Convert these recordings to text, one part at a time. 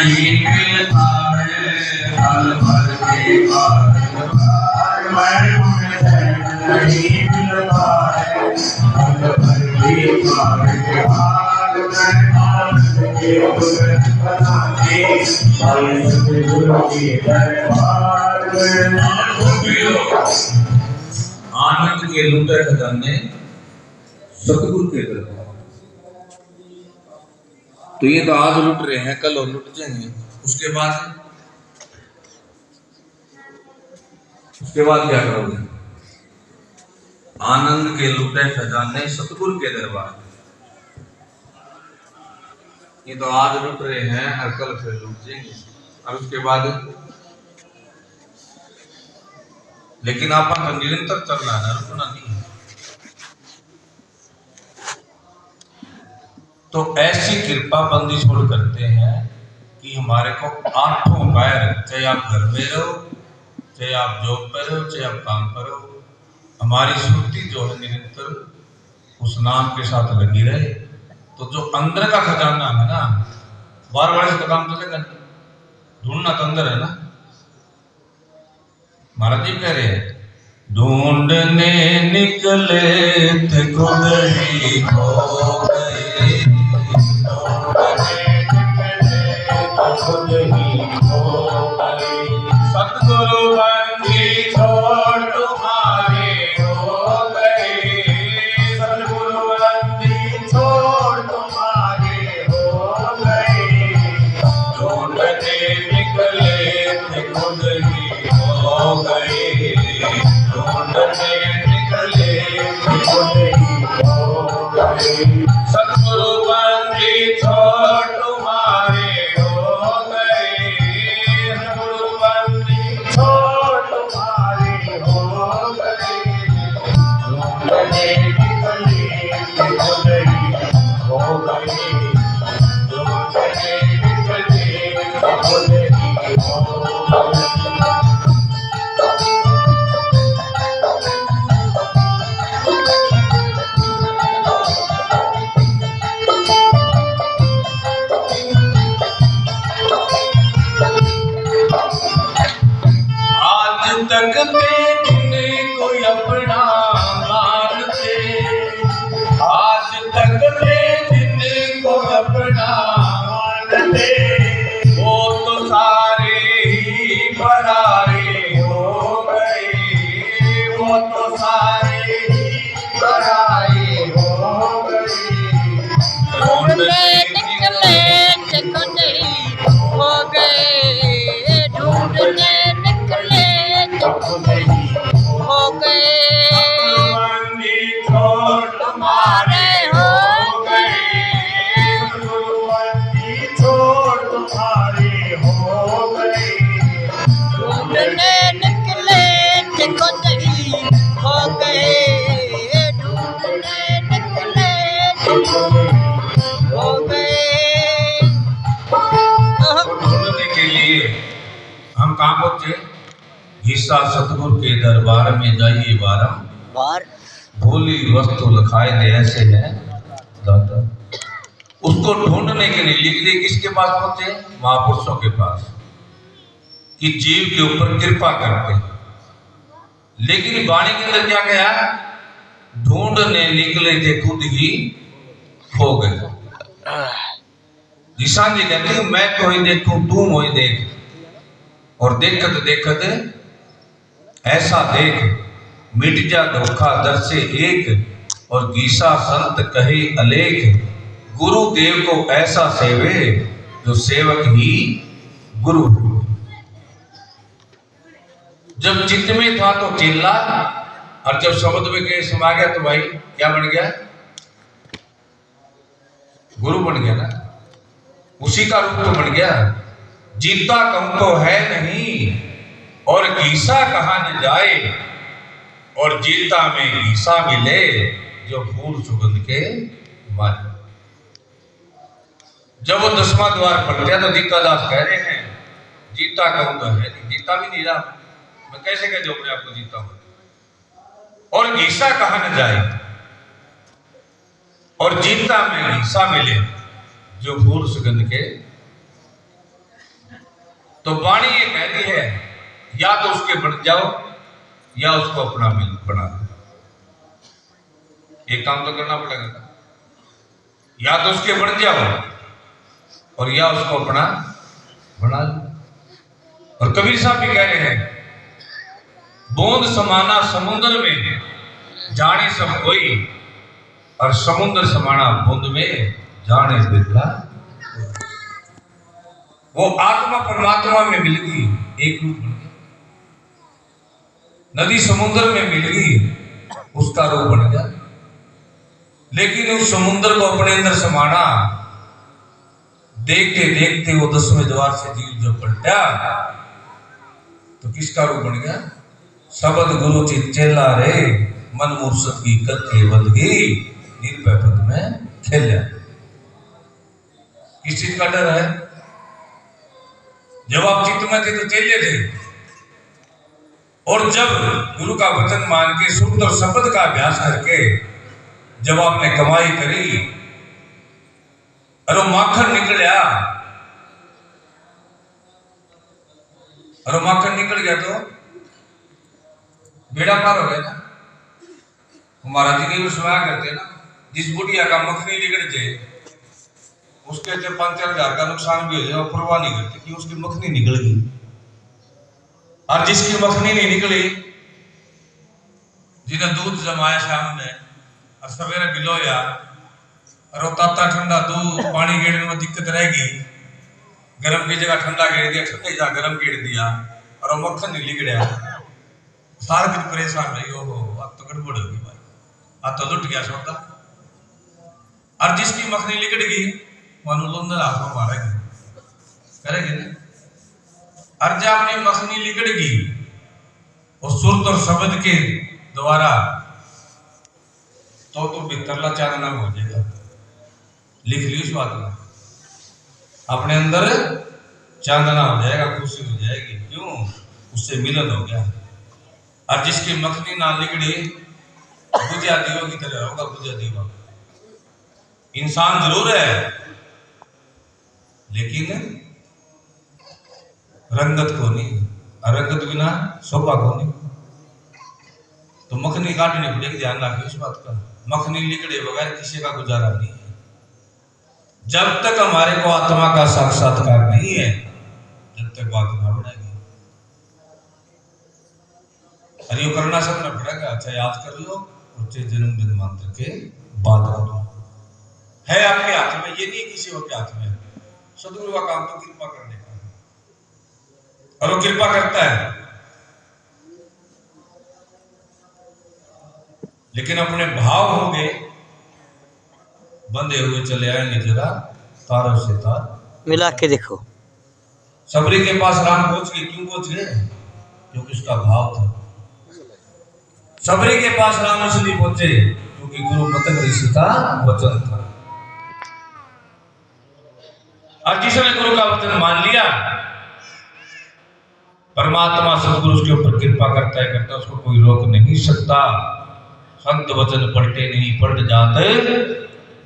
नहीं मिलता है पल भर के बाद वैकुंठ चैन नहीं मिलता है पल भर के बाद के दुल्हन बनाने आए सतगुरु के दरबार में। आनंद के लुटे खजाने सतगुरु के दरबार। तो ये तो आज लुट रहे हैं, कल और लुट जाएंगे। उसके बाद क्या करोगे? आनंद के लुटे खजाने सतगुरु के दरबार। ये तो आज लुट रहे हैं और कल फिर लुट जाएंगे। और उसके बाद लेकिन आप तो निरंतर चलना है, रुकना नहीं है। तो ऐसी कृपा बंदी छोड़ करते हैं कि हमारे को आठों पैर, चाहे आप घर में रहो, चाहे आप जॉब पर रहो, चाहे आप काम पर रहो, हमारी सुरती जो है निरंतर उस नाम के साथ लगी रहे। तो जो अंदर का खजाना है ना, बार बार से तो काम चलेगा नहीं, ढूंढना तो अंदर है ना। महाराज जी कह रहे हैं, ढूंढने निकले थे खुद ही खो गए, खुद ही खो गए। सतगुरु बंदी छोड़ तुम्हारे हो गए, सतगुरु बंदी छोड़ तुम्हारे हो गए। ढूंढने निकले थे खुद ही हो गए, ढूंढने निकले थे खुद ही हो गए। सतगुरु बंदी छोड़ तुम्हारे हो गए, सतगुरु बंदी छोड़ तुम्हारे हो गए। ढूंढने निकले थे खुद ही हो गए, ढूंढने निकले थे खुद ही हो गए। तक देखने कोई अपना मानते, आज तक देखने को अपना मानते, वो तो सारे ही पराए हो गए, वो तो सारे ही पराए हो गए। ढूंढने निकले थे खुद ही हो गए, ढूंढने खुद ही हो गए। बंदी छोड़ तुम्हारे हो गए, बंदी छोड़ तुम्हारे हो गए। ढूंढने निकले थे खुद ही हो गए, ढूंढने निकले थे खुद ही हो गए। ढूंढने के लिए हम कहाँ पहुंचे? ईसा सतगुरु के दरबार में जाइए बारंबार, भोली वस्तु लखाए दे ऐसे है दाता। उसको ढूंढने के लिए लिख दिए किसके पास पहुंचे? महापुरुषों के पास, कि जीव के ऊपर कृपा करते। लेकिन वाणी के अंदर क्या गया? ढूंढने निकले थे खुद ही खो गए। ईसा जी कहते हैं, मैं तो ही देखूं तू मोहि देख, और देखत देखत ऐसा देख मिट जा धोखा दर से एक, और गीसा संत कहे अलेख, गुरुदेव को ऐसा सेवे जो सेवक ही गुरु। जब चित्त में था तो चिल्ला, और जब शब्द में के समा गया तो भाई क्या बन गया? गुरु बन गया ना, उसी का रूप तो बन गया। जीता कहूं तो है नहीं, और गीसा कहा न जाए, और जीता में गीसा मिले जो फूल सुगंध के मारे। जब वो 10वां द्वार पड़ गया तो जीता दास कह रहे हैं, जीता कहूं तो है नहीं, जीता भी नहीं रहा, मैं कैसे कह जो अपने आप को जीता हूं। और गीसा कहा न जाए, और जीता में गीसा मिले जो फूल सुगंध के तो वाणी ये कहती है या तो उसके बन जाओ या उसको अपना मिल बना दो। एक काम तो करना पड़ेगा, या तो उसके बन जाओ और या उसको अपना बना लो। और कबीर साहब भी कह रहे हैं, बूंद समाना समुद्र में जाने सब कोई, और समुद्र समाना बूंद में जाने बिरला। वो आत्मा परमात्मा में मिल गई, एक रूप बन गया। नदी समुद्र में मिल गई, उसका रूप बन गया। लेकिन उस समुद्र को अपने अंदर समाना, देखते देखते वो 10वें द्वार से जीव जब पलटा तो किसका रूप बन गया? शब्द गुरु चित चेला रे, मन मूर्छत की करके बदगी, निर्भय पद में खेला। किस चीज का डर है? जब आप चित्त में थे तो चेले थे, और जब गुरु का वचन मान के शुद्ध और शब्द का अभ्यास करके जब आपने कमाई करी और माखन निकला, और माखन निकल गया तो बेड़ा पार हो गया ना। हमारा जी ने सुनाया करते ना, जिस बुढ़िया का मखनी निकल जाए उसके 5-4 हजार का नुकसान भी हो जाए, परवाह नहीं करते कि उसकी मखनी निकल गई। और जिसकी मखनी नहीं निकली, जिन्हें दूध जमाया शाम ने और सवेरे बिलोया और ताता ठंडा दूध पानी गेड़ने में दिक्कत रहेगी, गर्म की जगह ठंडा गेड़ दिया, ठंडे जगह गर्म गेड़ दिया और वो मक्खन नहीं निकला, सारा दिन परेशान रही। ओहो अब तो गड़बड़ होगी भाई, अब तो लुट गया सौदा। और जिसकी मखनी लिकड़ गई मनोलंदन हाथ में मारेगी, करेगी ना। और जब अपनी मखनी लिकड़ गई और सुरत और शब्द के द्वारा तो भीतरला चांदना हो जाएगा। लिख ली उस बात में, अपने अंदर चांदना हो जाएगा, खुशी हो जाएगी। क्यों? उससे मिलन हो गया। और जिसकी मखनी ना लिकड़ी बुझा दीवा की तरह होगा, बुझा दीवा। इंसान जरूर है लेकिन रंगत को नहीं, रंगत बिना शोभा को नहीं। तो मखनी काटनी पड़ेगी, ध्यान रखिए इस बात का। मखनी लिकड़े बगैर किसी का गुजारा नहीं है। जब तक हमारे को आत्मा का साक्षात्कार नहीं है, जब तक बात ना बढ़ेगी। और ये करना सब में पड़ेगा। अच्छा याद कर लो, उच्चे जन्मदिन मंत्र के बाद करो। है आपके हाथ में, ये नहीं किसी और के हाथ में। सदगुरु का काम तो कृपा करने का है, और वो कृपा करता है। लेकिन अपने भाव होंगे बंधे हुए चले आएंगे, जरा तारों से तार मिला के देखो। सबरी के पास राम पहुंच गए, क्यों पहुंच गए? क्योंकि उसका भाव था। सबरी के पास राम इसलिए पहुंचे क्योंकि गुरु मतंग ऋषि का वचन था। और जिसने गुरु का वचन मान लिया, परमात्मा सदगुरु उसके ऊपर कृपा करता है, उसको कोई रोक नहीं सकता। संत वचन पलटे नहीं, पलट जाते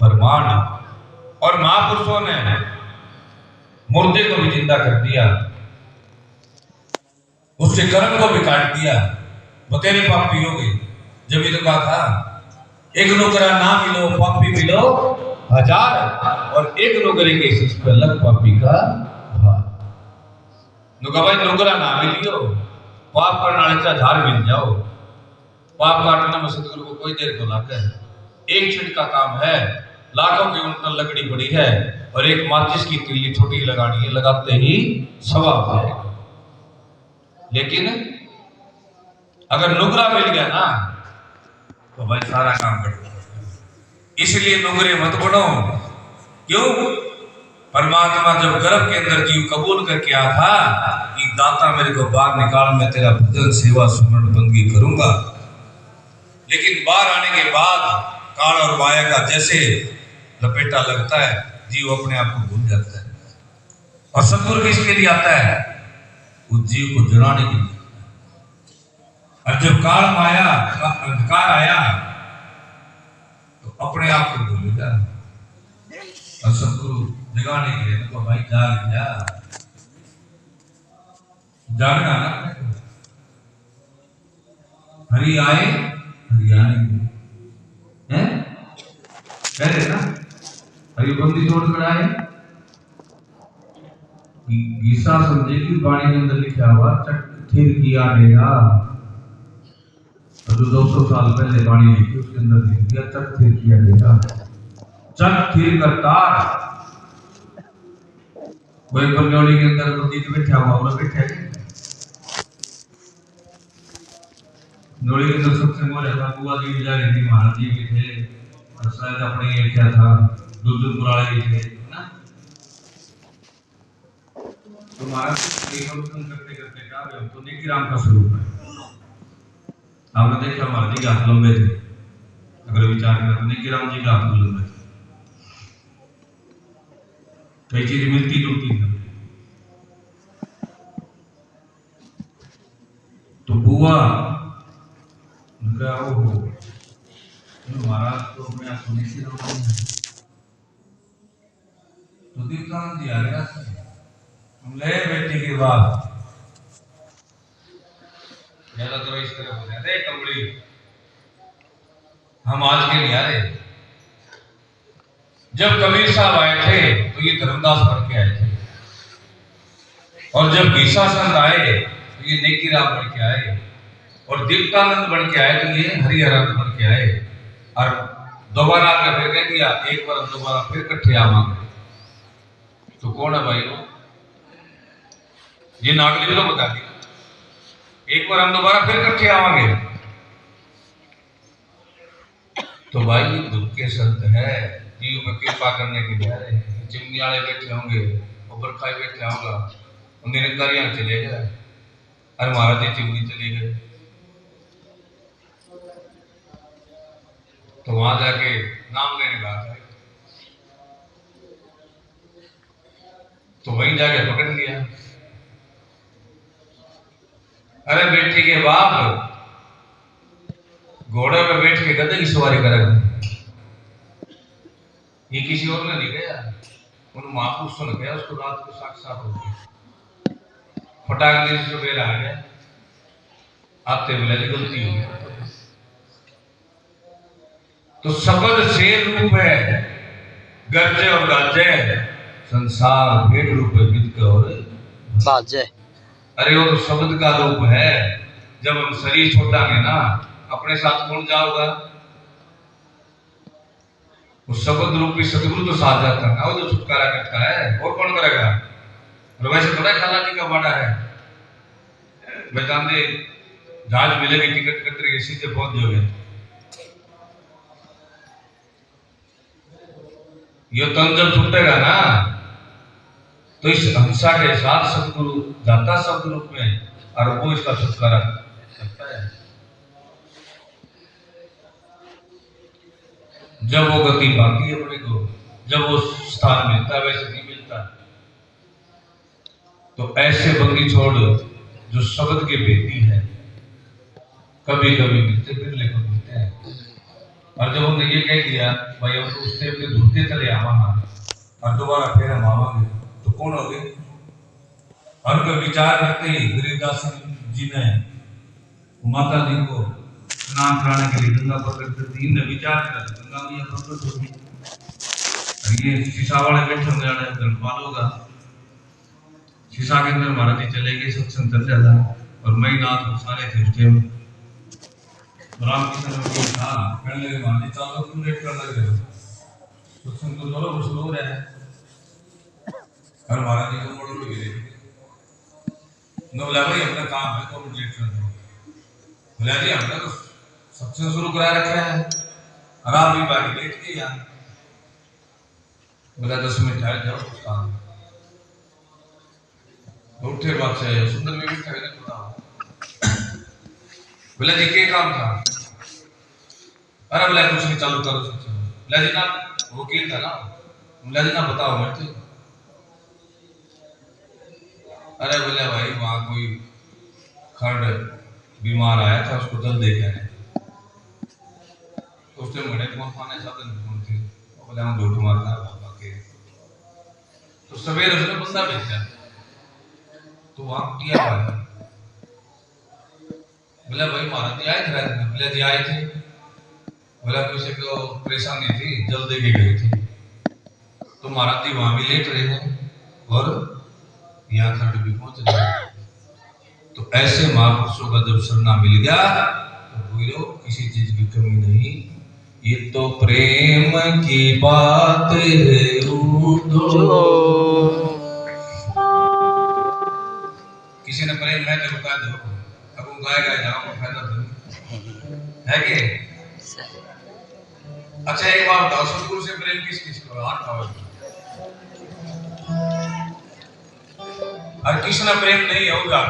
परमाण। और महापुरुषों ने मुर्दे को भी जिंदा कर दिया, उसके कर्म को भी काट दिया। बतेरे पापी हो गए। जब ये तो कहा था, एक नौकरा ना मिलो पापी मिलो 1000, और एक नौकरे के शीश पर लग पापी का भार। भाई नौकरा ना मिलियो, पाप करने वाले 1000 मिल जाओ। पाप काटने में सदगुरु को कोई देर को लाता है, एक छिट का काम है। लाखों की उन लकड़ी पड़ी है और एक माचिस की तिल्ली छोटी लगानी है, लगाते ही सवा हो जाएगा। लेकिन अगर नुकरा मिल गया ना तो भाई सारा काम कर दो। इसलिए नुकरे मत बनो। क्यों? परमात्मा जब गर्भ के अंदर जीव कबूल करके आया था कि दाता मेरे को बाहर निकाल, मैं तेरा भजन सेवा सुमरण बंदगी करूंगा। लेकिन बाहर आने के बाद काल और माया का जैसे लपेटा लगता है, जीव अपने आप को भूल जाता है। और सदगुरु किसके लिए आता है? उस जीव को जगाने के लिए। और जब काल माया का अंधकार आया तो अपने आप को भूल गया। और सदगुरु जगाने के लिए तो भाई जाग जा, जागना ना हरि आए हरियाणे हैं कह रहे ना हरि बंदी छोड़ कर आए गीसा संजय की वाणी के अंदर लिखा हुआ चट थिर किया डेरा जो 200 साल पहले वाणी लिखी उसके अंदर लिख दिया चट थिर किया डेरा चट थिर करतार कोई बंजौली के अंदर बंदी बैठा हुआ वो बैठा है नोड़ी के अंदर सबसे मोरे था बुआ जी जा रही थी महाराज जी भी थे और शायद अपने ये क्या था दूध पुराने भी थे ना तो महाराज करते करते क्या हम तो नेकी राम का स्वरूप है आपने देखा महाराज जी के हाथ लंबे थे अगर विचार करें तो नेकी राम जी के हाथ लंबे थे कई चीजें मिलती जुलती है तो बुआ उनका वो महाराज तो मैं सुनी सी तो दीपकांत जी आ गया हम ले बेटी के बाद ज्यादा तो इस तरह हो जाते कमड़ी हम आज के नहीं आ रहे जब कबीर साहब आए थे तो ये धर्मदास बन के आए थे और जब गीसा संत आए तो ये नेकी राम बन के आए और दीप्तानंद बन के आए तो ये हरिहरानंद बन के आए और दोबारा आके फिर कह दिया एक बार दोबारा फिर इकट्ठे आवांगे तो कौन है भाई वो ये नागली भी तो बता दिया एक बार हम दोबारा फिर इकट्ठे आवांगे तो भाई ये दुख के संत है जीव में कृपा करने के लिए आ रहे हैं चिमनी वाले बैठे होंगे ऊपर खाई बैठे होगा निरंकारियां चले गए और महाराज जी चिमनी चले गए तो वहां जाके नाम लेने का था तो वहीं जाके पकड़ लिया अरे बेटी के बाप घोड़े पे बैठ के गधे की सवारी करेगा ये किसी और ने नहीं गया उन महापुरुषों ने गया उसको रात को साक्षात हो गया फटाक दिन से बेर आ गया आते मिला जी गलती हो गया तो शब्द से रूप है गर्जे और गाजे संसार भेद रूप है विद के और बाजे अरे वो तो शब्द का रूप है जब हम शरीर छोड़ांगे ना अपने साथ कौन जाओगा उस शब्द रूपी सतगुरु तो साथ जाता है वो जो छुटकारा करता है और कौन करेगा और वैसे थोड़ा खाला जी का बड़ा है बताते जहाज मिलेगी टिकट कट रही सीधे पहुंच जाओगे ये तन जब छूटेगा ना तो इस हंसा के साथ सतगुरु जाता शब्द रूप में और वो इसका छुटकारा करता है जब वो गति बाकी है अपने को जब वो स्थान मिलता है वैसे नहीं मिलता तो ऐसे बंदी छोड़ जो शब्द के बेटी है कभी कभी मिलते फिर लेकर मिलते हैं और जब उन्होंने ये कह दिया भाई हम तो उससे अपने ढूंढते चले आवांगा और दोबारा फिर हम आवांगे तो कौन हो गए और कोई विचार करते ही गरीबदास जी ने माता जी को स्नान कराने के लिए गंगा पर रख दी ने विचार कर गंगा मैया प्रकट होगी ये शीशा वाले बैठे होंगे आने धनपाल होगा शीशा के अंदर महाराज जी चले गए सत्संग चल रहा था और मैं नाथ सारे थे उस टाइम राम की तरफ था कहने लगे महाराज जी चालो क्यों लेट कर लग रहे हो सत्संग तो चलो कुछ हो रहा है और महाराज जी को मोड़ के गिरे नो बोला भाई अपना काम है तो लेट कर दो बोला जी हमने तो सत्संग शुरू करा रखा है और आप भी बाकी लेट के यहाँ बोला 10 मिनट ठहर जाओ कुछ काम उठे बात से सुंदर में भी ठहरे बताओ बोला जी क्या काम था अरे बोला कुछ नहीं चालू करो सत्संग बोला जी ना वकील था ना बोला जी ना बताओ मेरे अरे बोले भाई वहां कोई खंड बीमार आया था उसको जल दे के आए तो उसने मरे कौन खाने साधन कौन थे बोले हम झूठ मारना बाबा के तो सवेरे उसने बंदा भेजा तो वहां किया बोला भाई महाराज जी आए थे रात में। बोला जी आए थे। बोला किसी को परेशानी थी, जल्दी के गई थी, तो महाराज जी वहां भी लेट रहे हैं और यहाँ खंड भी पहुंच रहे। तो ऐसे महापुरुषों का जब शरणा मिल गया तो बोलो किसी चीज की कमी नहीं। ये तो प्रेम की बात है किसी ने प्रेम है तो रुका दो, अब वो गाएगा जाओ फायदा तो है कि। अच्छा एक बार बताओ, सतगुरु से प्रेम किस किस को हाथ उठाओ। और कृष्ण प्रेम नहीं है होगा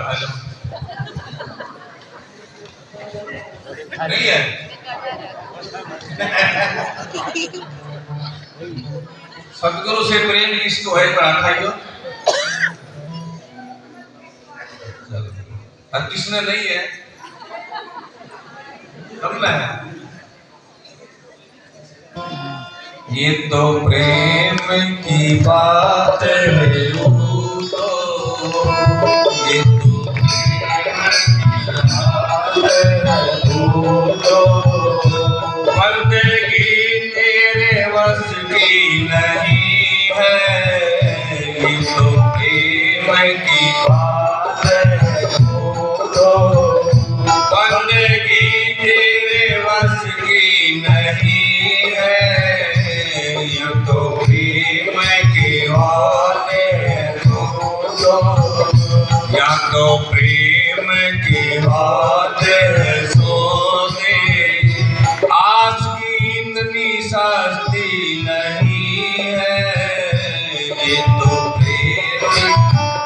नहीं है। सतगुरु से प्रेम किसको है प्रार्थना, और कृष्ण नहीं है समझ है। ये तो प्रेम की बात है ये तो बंदगी तेरे वश की नहीं है। ये तो प्रेम की बात है बंदगी तेरे वश की नहीं है। ये तो प्रेम की बात है या तो प्रेम की बात है सोने आज की इतनी सस्ती नहीं है। ये तो प्रेम की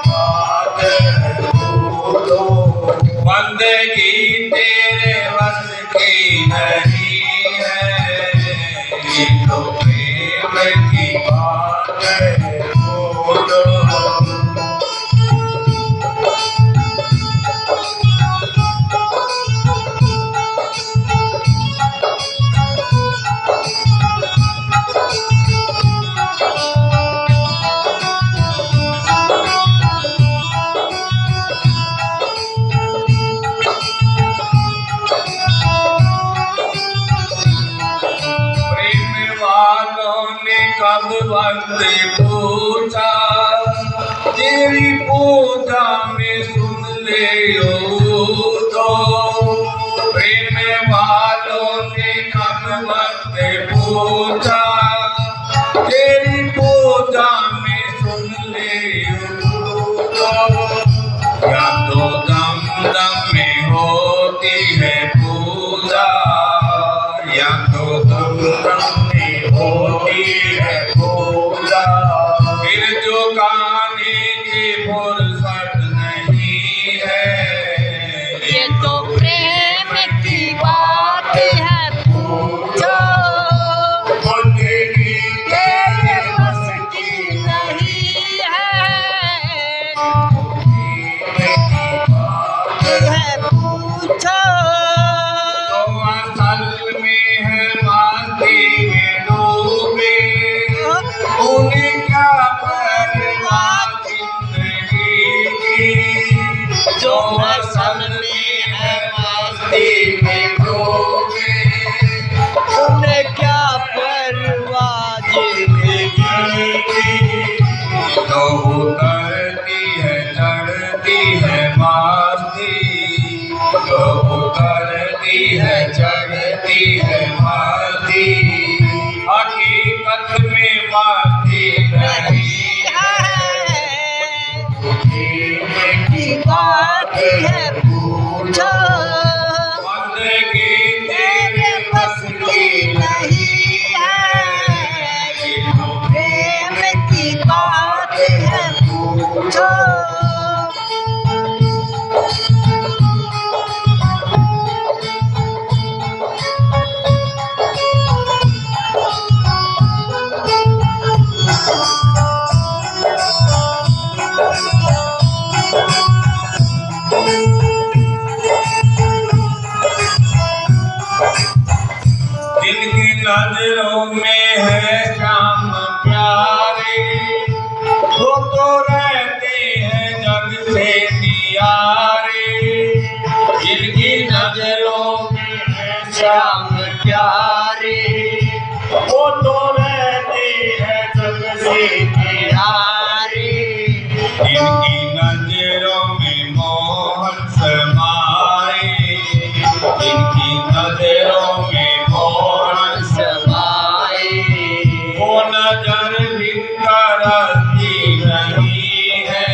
बात है बंदगी तेरे वश की नहीं है। ये तो प्रेम की बात है कब वक्त पूछा तेरी पूजा में सुन ले तो प्रेम वालों ने कब वक्त पूछा तेरी पूजा में सुन ले तो या तो दम दम में होती है पूजा या तो दम दम में होती है पूजा। फिर जो गाने की फुर्सत नहीं है। ये तो प्रेम की बात है पूछो बंदगी तेरे बस की नहीं है। पूछो तो असल में है मस्ती में डूबे उन्हें क्या परवाह जिंदगी की। जो असल में है मस्ती में डूबे उन्हें क्या परवाह जिंदगी की। तो उतरती है चढ़ती है मस्ती तो उतरती है चढ़ती है मस्ती हकीकत में मस्ती नहीं की बात है पूछो बंदगी तेरे बस की नहीं है। प्रेम की बात है पूछो जिनकी नजरों में है श्याम प्यारे वो तो रहते हैं जग से नियारे। जिनकी नजरों इनकी नजरों में मोहन समाए, इनकी नजरों में मोहन समाए, वो नजर भी करती नहीं है,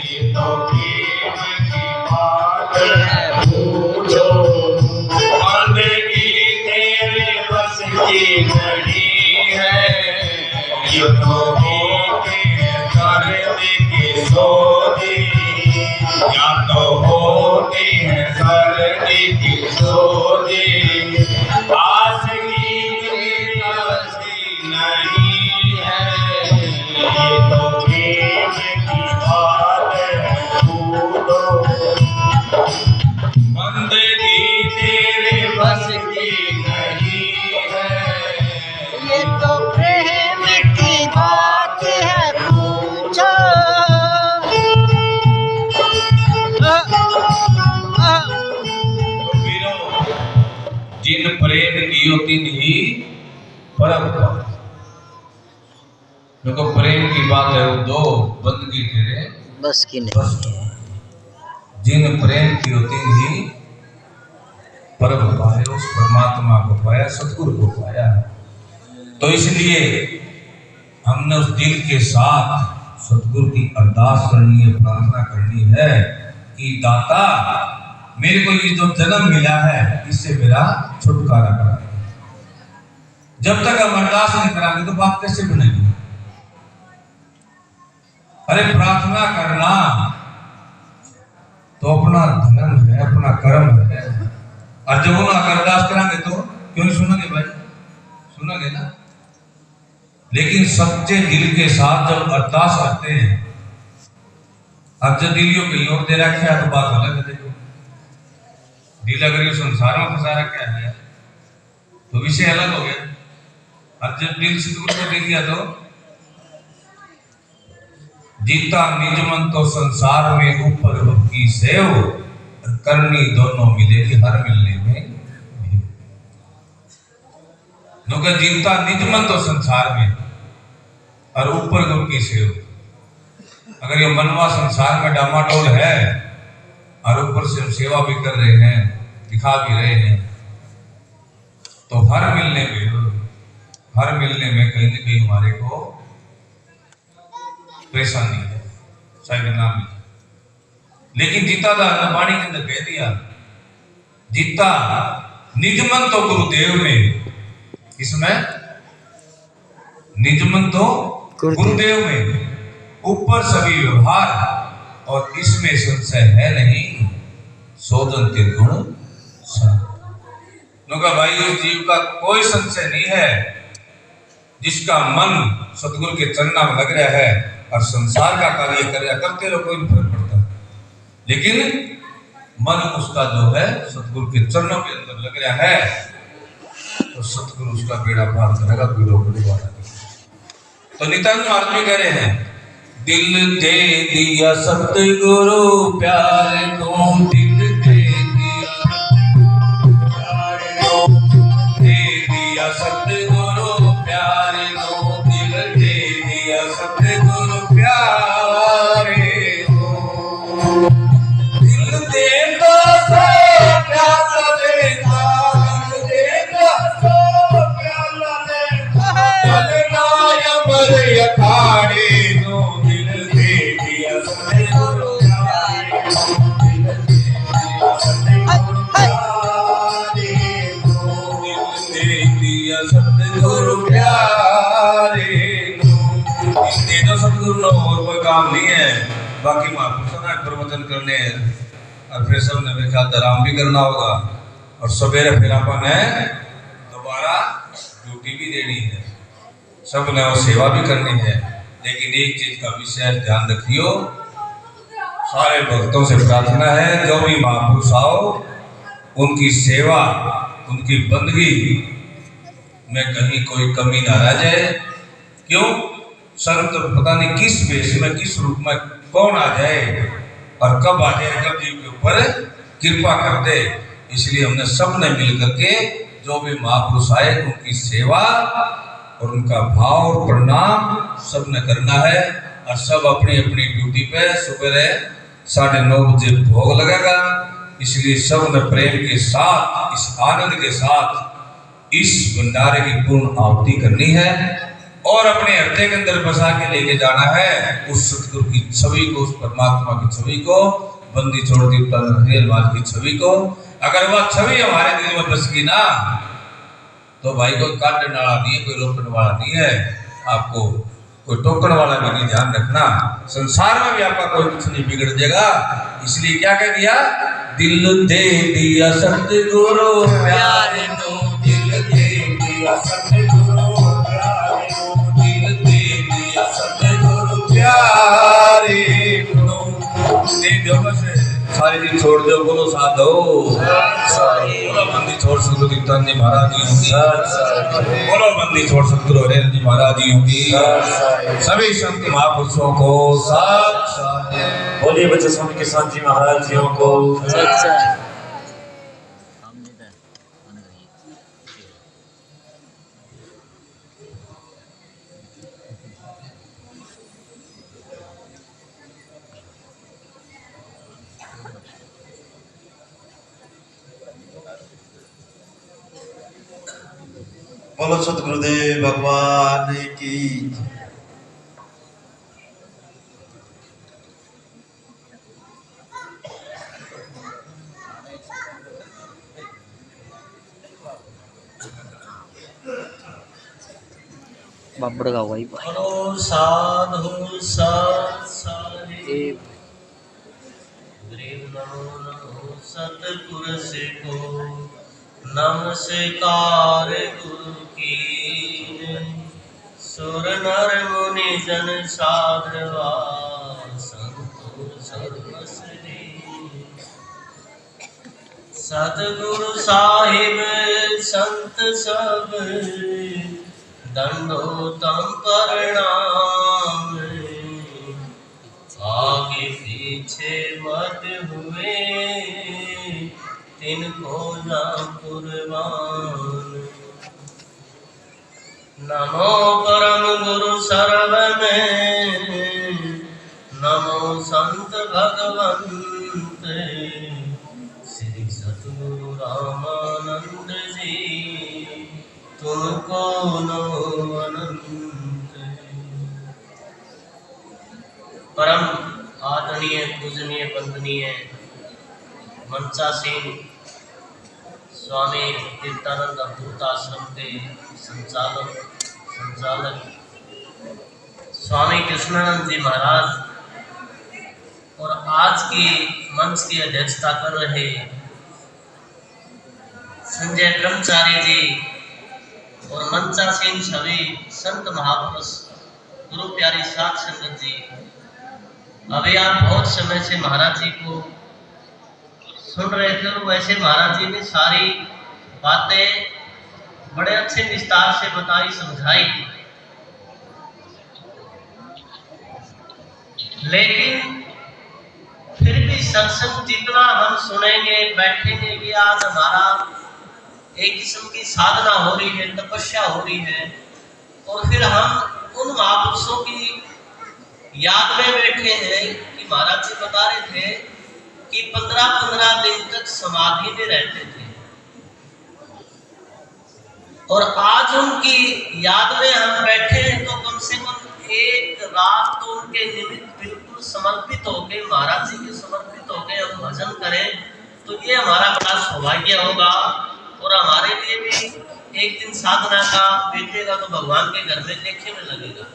ये तो प्रेम की बात है पूछो, बंदगी तेरे बस की नहीं है, ये तो सोती या तो होती है सर्दी की सोती, आसगी की बसी नहीं है, ये तो प्रेम की बात है पूछो, बंदगी तेरे बस की नहीं है, ये तो प्रेम की बात है पूछो। जिन प्रेम कियो तिन ही परम पाए, देखो प्रेम की बात है वो दो, बंदगी तेरे बस की बस की। जिन प्रेम कियो तिन ही परम पाए, उस परमात्मा को पाया, सतगुरु को पाया। तो इसलिए हमने उस दिल के साथ सतगुरु की अरदास करनी है, प्रार्थना करनी है कि दाता मेरे को ये जो जन्म मिला है इससे मेरा छुटकारा करा। जब तक हम अरदास नहीं करांगे तो बात कैसे बनेगी? अरे प्रार्थना करना तो अपना धर्म है, अपना कर्म है, और जब हम अरदास करांगे तो क्यों नहीं सुनोगे भाई? सुनोगे ना। लेकिन सच्चे दिल के साथ जब अरदास करते हैं, अब जब दिलियों कहीं और दे रखा है तो बात अलग है। देखो दिल अगर संसार में फंसा रखा है तो विषय अलग हो गया, और जब दिल सतगुरु को दे दिया तो जीता निज मन तो संसार में ऊपर की सेव, करनी दोनों मिलेगी हर मिलने में। नौकर जीता निज मन तो संसार में और ऊपर गुरु की सेव। अगर ये मनवा संसार में डामाडोल है और ऊपर से हम सेवा भी कर रहे हैं, दिखा भी रहे हैं, तो हर मिलने में कहीं ना कहीं हमारे को परेशानी है, शायद नाम नहीं। लेकिन जीता दास वाणी के अंदर कह दिया, जीता निज मन तो गुरुदेव में, इसमें निज मन तो गुरुदेव में, ऊपर सभी व्यवहार और इसमें संशय है नहीं, शोधन त्रिगुण नौका भाई उस जीव का कोई संशय नहीं है जिसका मन सतगुरु के चरणों में लग रहा है और संसार का कार्य कर रहा, करते रहो कोई नहीं फर्क पड़ता, लेकिन मन उसका जो है सतगुरु के चरणों के अंदर लग रहा है तो सतगुरु उसका बेड़ा पार करेगा, कोई रोकने वाला नहीं। तो नित्यानंद महाराज भी कह रहे हैं, दिल दे दिया सतगुरु प्यारे को, दिल दे दिया प्यारे को, दे दिया सतगुरु प्यारे को, दिल दे दिया सतगुरु प्यारे को, दिल देता सो प्याला देता, दिल देता सो प्याला देता, चलना अमर अखाड़े नो, दिल दे दिया सतगुरु प्यारे को, दिल दे दिया सतगुरु प्यारे को, दिल दे दिया सतगुरु प्यारे को। इसलिए तो सतगुरु नो और कोई काम नहीं है, बाकी महापुरुषों ने प्रवचन करने और फिर सब ने मेरे ख्याल आराम भी करना होगा, और सवेरे फिर अपन है दोबारा ड्यूटी भी देनी है, सब ने वो सेवा भी करनी है। लेकिन एक चीज का विशेष ध्यान रखियो, सारे भक्तों से प्रार्थना है जो भी महापुरुष आओ उनकी सेवा, उनकी बंदगी में कहीं कोई कमी ना रह जाए। क्यों? संत पता नहीं किस वेश में, किस रूप में कौन आ जाए और कब आ जाए, कब जीव के ऊपर कृपा कर दे। इसलिए हमने सब ने मिल करके जो भी महापुरुष आए उनकी सेवा और उनका भाव और प्रणाम सब ने करना है। और सब अपनी अपनी ड्यूटी पे सुबह 9:30 बजे भोग लगेगा। इसलिए सब ने प्रेम के साथ, इस आनंद के साथ इस भंडारे की पूर्ण आहुति करनी है और अपने हृदय के अंदर बसा के लेके जाना है उस सतगुरु की छवि को, उस परमात्मा की छवि को, बंदी छोड़ दी की छवि को। अगर वह छवि हमारे दिल में बस गई ना तो भाई कोई काटने वाला नहीं है, कोई रोकने वाला नहीं है, आपको कोई टोकने वाला भी नहीं। ध्यान रखना, संसार में भी आपका कोई कुछ नहीं बिगड़ जाएगा। इसलिए क्या कह दिया, दिल दे दिया सतगुरु प्यारे नो, दिल दे दिया सतगुरु प्यारे नो, दिल दे दिया सतगुरु प्यारे नो। नहीं दो बस सारी चीज छोड़ दो, बोलो साधो बोलो बंदी छोड़ सतगुरु कीर्तन जी महाराज जी होंगी, बोलो बंदी छोड़ सतगुरु हरेंद्र जी महाराज जी होंगी, सभी संत महापुरुषों को साथ बोलिए बच्चे स्वामी किसान जी महाराज जियों को। बोलो सतगुरुदेव भगवान की। बाबड़ का वही बोलो साधु साध साधे नमो नमो सतगुरु से को नमस्कार गुरु की, सुर नर मुनि जन साधवा संतो सर्वसरी। सतगुरु साहिब संत सब दंडोतम प्रणाम, आगे पीछे मत हुए तिनको ना कुर्बान। नमो परम गुरु सर्व में, नमो संत भगवंत श्री सतगुरु रामानंद जी, तुमको नमो अनंत। परम आदरणीय पूजनीय वंदनीय मनचासीन स्वामी तीर्थानंद अद्भुत आश्रम के संचालक स्वामी कृष्णानंद जी महाराज और आज की मंच की अध्यक्षता कर रहे संजय ब्रह्मचारी जी और मंचासीन सभी संत महापुरुष गुरु प्यारी साध संगत जी। अभी आप बहुत समय से महाराज जी को सुन रहे थे और वैसे महाराज जी ने सारी बातें बड़े अच्छे विस्तार से बताई समझाई, लेकिन फिर भी सत्संग जितना हम सुनेंगे बैठेंगे कि आज हमारा एक किस्म की साधना हो रही है, तपस्या हो रही है, और फिर हम उन महापुरुषों की याद में बैठे हैं कि महाराज जी बता रहे थे कि 15-15 दिन तक समाधि में रहते थे, और आज उनकी याद में हम बैठे हैं तो कम से कम एक रात तो उनके निमित्त बिल्कुल समर्पित होकर, महाराज जी के समर्पित होकर हम भजन करें तो ये हमारा बड़ा सौभाग्य होगा और हमारे लिए भी एक दिन साधना का बीतेगा तो भगवान के घर में लेखे में लगेगा।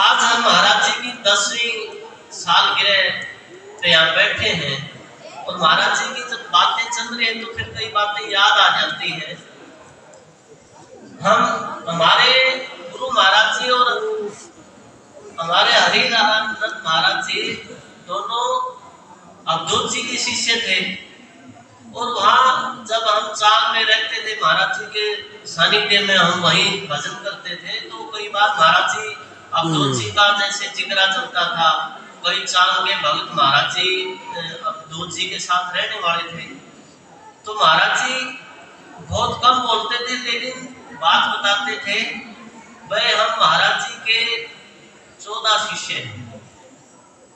आज हम महाराज जी की 10वीं सालगिरह पे यहाँ बैठे हैं और महाराज जी की जब बातें चल रही हैं तो फिर कई बातें याद आ जाती हैं। हम हमारे गुरु महाराज जी और हमारे हरिनारायण महाराज जी दोनों अवधूत जी के शिष्य थे, और वहाँ जब हम चाल में रहते थे महाराज जी के सानिध्य में हम वहीं भजन करते थे, तो कई बार महाराज जी अवधूत जी का जैसे जिक्रा चलता था, कई चाल के भगत महाराज जी अवधूत जी के साथ रहने वाले थे, तो महाराज जी बहुत कम बोलते थे लेकिन बात बताते थे। भाई हम महाराज जी के 14 शिष्य हैं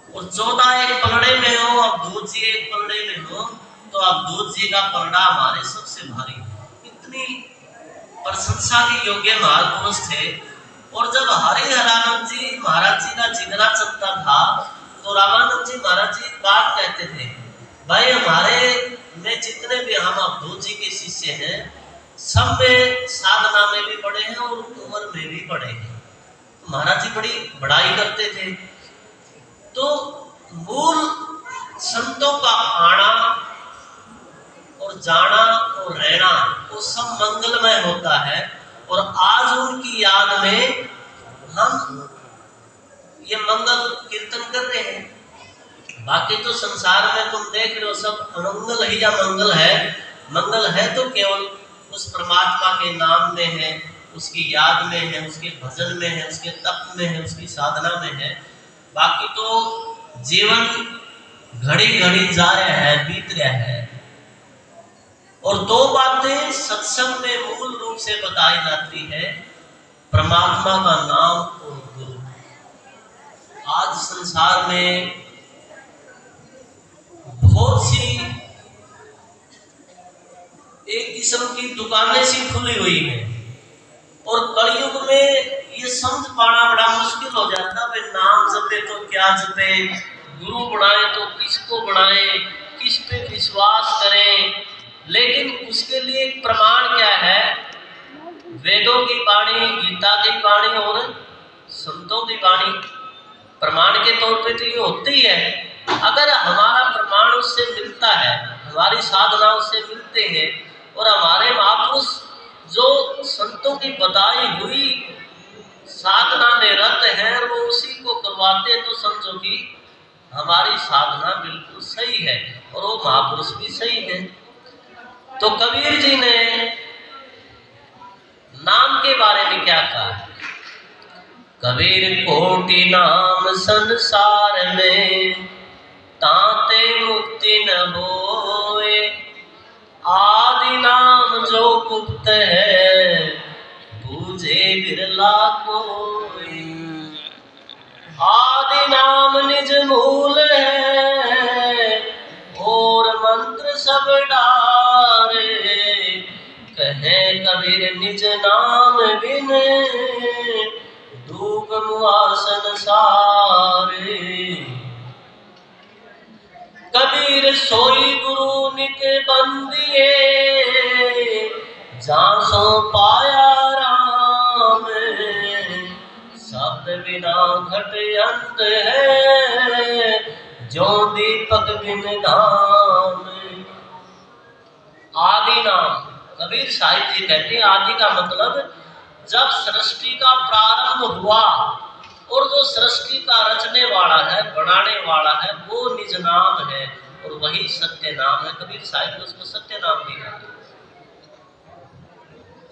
और 14 एक पलड़े में हो, अवधूत जी एक पलड़े में हो, तो अवधूत जी का पलड़ा हमारे सबसे भारी है। इतनी प्रशंसा के योग्य महापुरुष थे। और जब हरिहरानंद जी महाराज जी का जिगरा चलता था तो रामानंद जी महाराज जी बात कहते थे, भाई हमारे में जितने भी हम अवधूत जी के शिष्य हैं सब में साधना में भी बड़े हैं और उम्र में भी बड़े हैं। तो महाराज जी बड़ी बड़ाई करते थे। तो मूल संतों का आना और जाना और रहना वो सब मंगलमय होता है। और आज उनकी याद में हम ये मंगल कीर्तन कर रहे हैं। बाकी तो संसार में तुम देख रहे हो सब अमंगल ही या मंगल है। मंगल है तो केवल उस परमात्मा के नाम में है, उसकी याद में है, उसके भजन में है, उसके तप में है, उसकी साधना में है। बाकी तो जीवन घड़ी घड़ी जा रहा है, बीत रहा है। और दो बातें सत्संग में मूल रूप से बताई जाती है, परमात्मा का नाम और गुरु। आज संसार में बहुत सी एक किस्म की दुकानें सी खुली हुई हैं और कलयुग में ये समझ पाना बड़ा मुश्किल हो जाता है। नाम जपे तो क्या जपे, गुरु बनाए तो किसको बनाए, किस पे विश्वास करें। लेकिन उसके लिए एक प्रमाण क्या है? वेदों की वाणी, गीता की वाणी और संतों की वाणी। प्रमाण के तौर पे तो ये होती है। अगर हमारा प्रमाण उससे मिलता है, हमारी साधना उससे मिलते हैं और हमारे महापुरुष जो संतों की बताई हुई साधना में रत हैं वो उसी को करवाते हैं, तो समझो कि हमारी साधना बिल्कुल सही है और वो महापुरुष भी सही है। तो कबीर जी ने नाम के बारे में क्या कहा? कबीर कोटि नाम संसार में, ताते मुक्ति न होए। आदि नाम जो गुप्त है, बूझे बिरला कोई। आदि नाम निज मूल है, और मंत्र सब डारे। कहे कबीर निज नाम बिन, दुख मुआ संसारे। कबीर सोई गुरु नित बंदिए, जहाँ सो पाया राम। शब्द बिना घट अंत है, जो दीपक बिन धाम। आदि नाम, कबीर साहिब जी कहते हैं आदि का मतलब जब सृष्टि का प्रारंभ हुआ और जो सृष्टि का रचने वाला है, बनाने वाला है, वो निज नाम है और वही सत्य नाम है। कबीर साहिब ने उसको सत्य नाम दिया।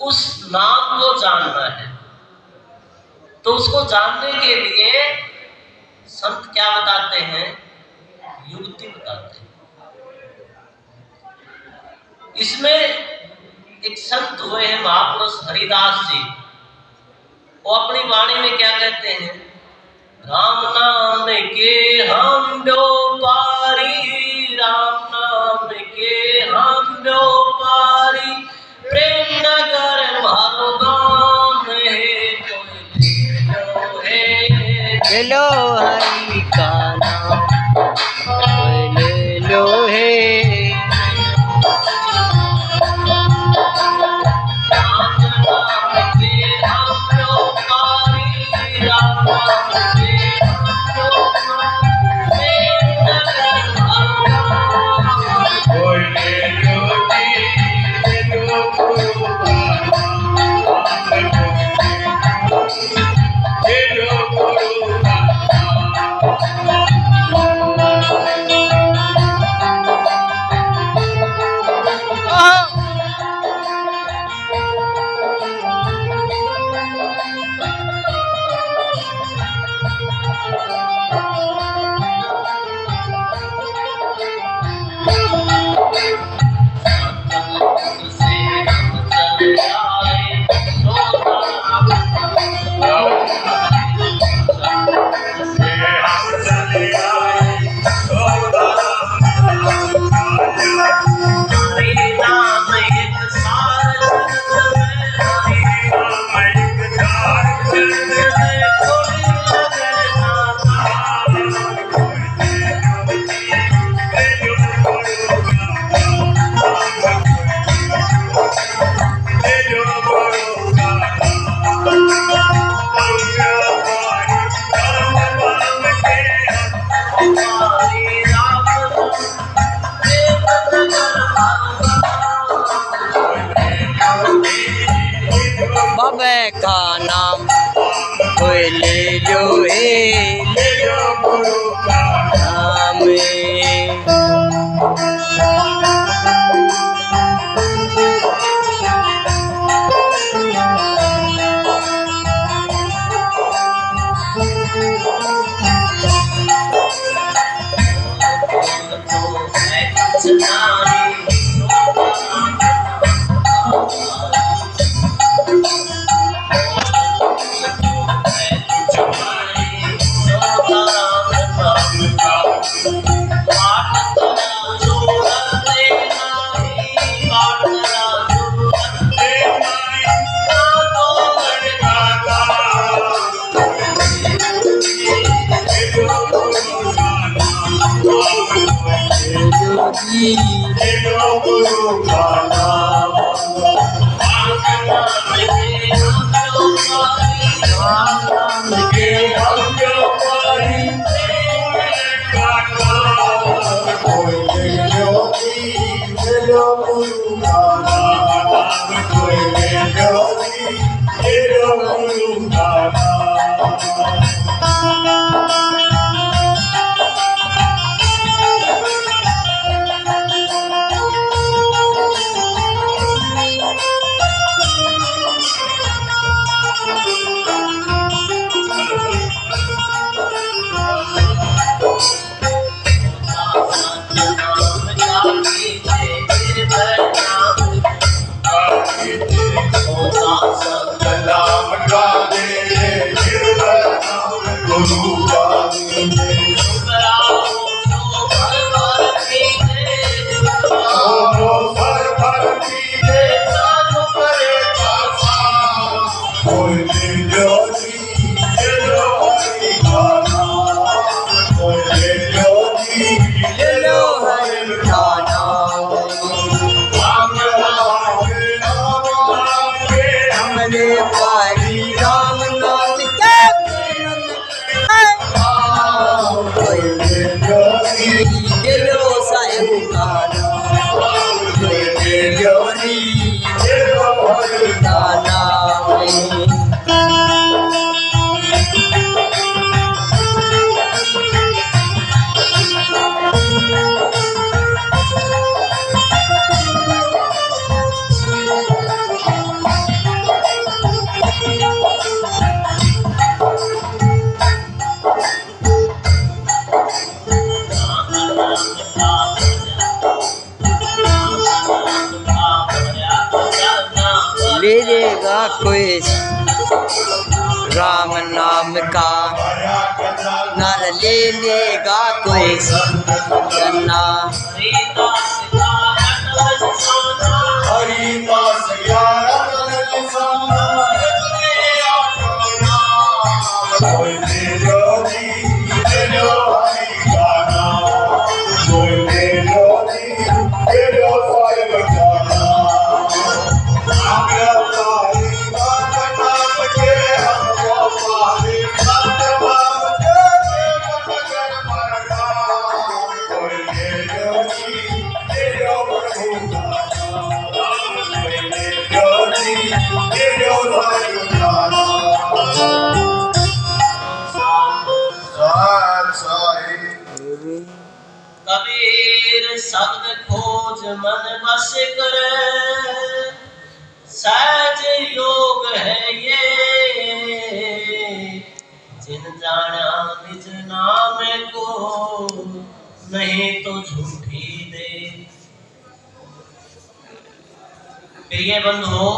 उस नाम को जानना है तो उसको जानने के लिए संत क्या बताते हैं? युक्ति बताते हैं। इसमें एक संत हुए हैं महापुरुष हरिदास जी। वो अपनी वाणी में क्या कहते हैं? राम नाम के हम व्यापारी, राम नाम के हम व्यापारी। प्रेम नगर मारो गाम है, कोई ले लो हरि का नाम, कोई ले लो है। कोई ले लो गुरु का नाम। ले लेगा कोई राम नाम का नाम, ले लेगा कोई गन्ना। कबीर शब्द खोज मन बस करे, सहज योग है ये जिन जाना निज नाम को, नहीं तो झूठी दे। प्रिय बंधुओं,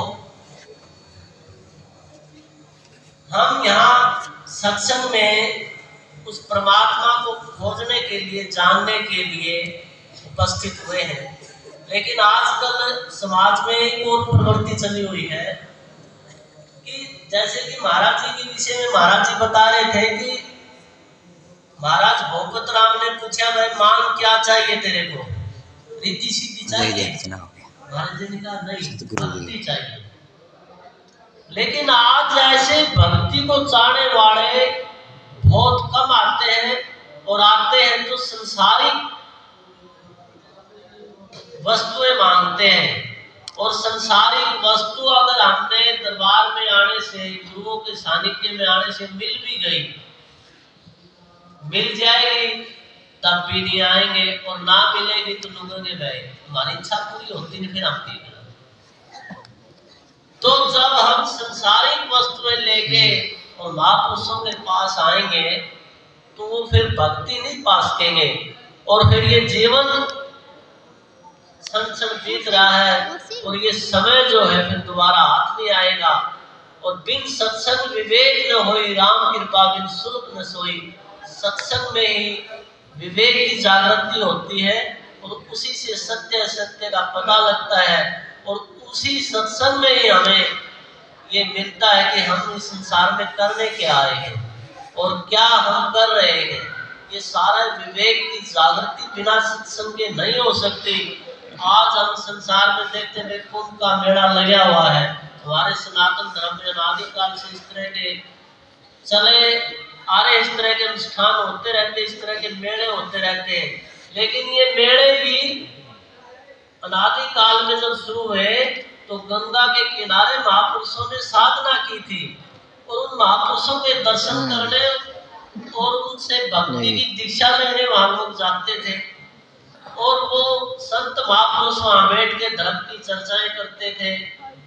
हम यहाँ सत्संग में उस परमात्मा को खोजने के लिए, जानने के लिए उपस्थित हुए हैं, लेकिन आजकल समाज में एक और प्रवृत्ति चली हुई है कि जैसे कि महाराज जी के विषय में महाराज जी बता रहे थे कि महाराज भोगवत राम ने पूछा, भाई मांग क्या चाहिए तेरे को, रिद्धि सिद्धि चाहिए? महाराज जी ने कहा नहीं, भक्ति चाहिए। लेकिन आज ऐसे भक्ति को चाहने वाले बहुत कम आते हैं, और आते हैं तो संसारिक वस्तुएं मांगते हैं। और संसारिक वस्तु अगर हमने दरबार में आने से, गुरुओं के सानिध्य में आने से मिल भी गई, मिल जाएगी तब भी नहीं आएंगे, और ना मिलेगी तो लुगेंगे भाई, हमारी इच्छा पूरी होती नहीं, फिर हम ठीक है। तो जब हम संसारिक वस्तुएं लेके और महापुरुषों के पास आएंगे तो वो फिर भक्ति नहीं पा सकेंगे, और फिर ये जीवन क्षण बीत रहा है और ये समय जो है फिर दोबारा हाथ नहीं आएगा। और बिन सत्संग विवेक न होई, राम कृपा बिन सुलभ न सोई। सत्संग में ही विवेक की जागृति होती है और उसी से सत्य सत्य का पता लगता है, और उसी सत्संग में ही हमें ये मिलता है कि हम इस संसार में करने क्या आए हैं और क्या हम कर रहे हैं। ये सारा विवेक की जागृति बिना सत्संग के नहीं हो सकती। आज हम संसार में देखते हैं कुंभ का मेला लगा हुआ है, हमारे सनातन धर्म में अनादिकाल से इस तरह के चले आ रहे, इस तरह के अनुष्ठान होते रहते, इस तरह के मेले होते रहते हैं। लेकिन ये मेले भी अनादिकाल में जब शुरू हुए तो गंगा के किनारे महापुरुषों ने साधना की थी, और उन महापुरुषों के दर्शन करने और उनसे भक्ति की दीक्षा लेने वहां लोग जाते थे, और वो संत महापुरुष वहां बैठ के धर्म की चर्चाएं करते थे,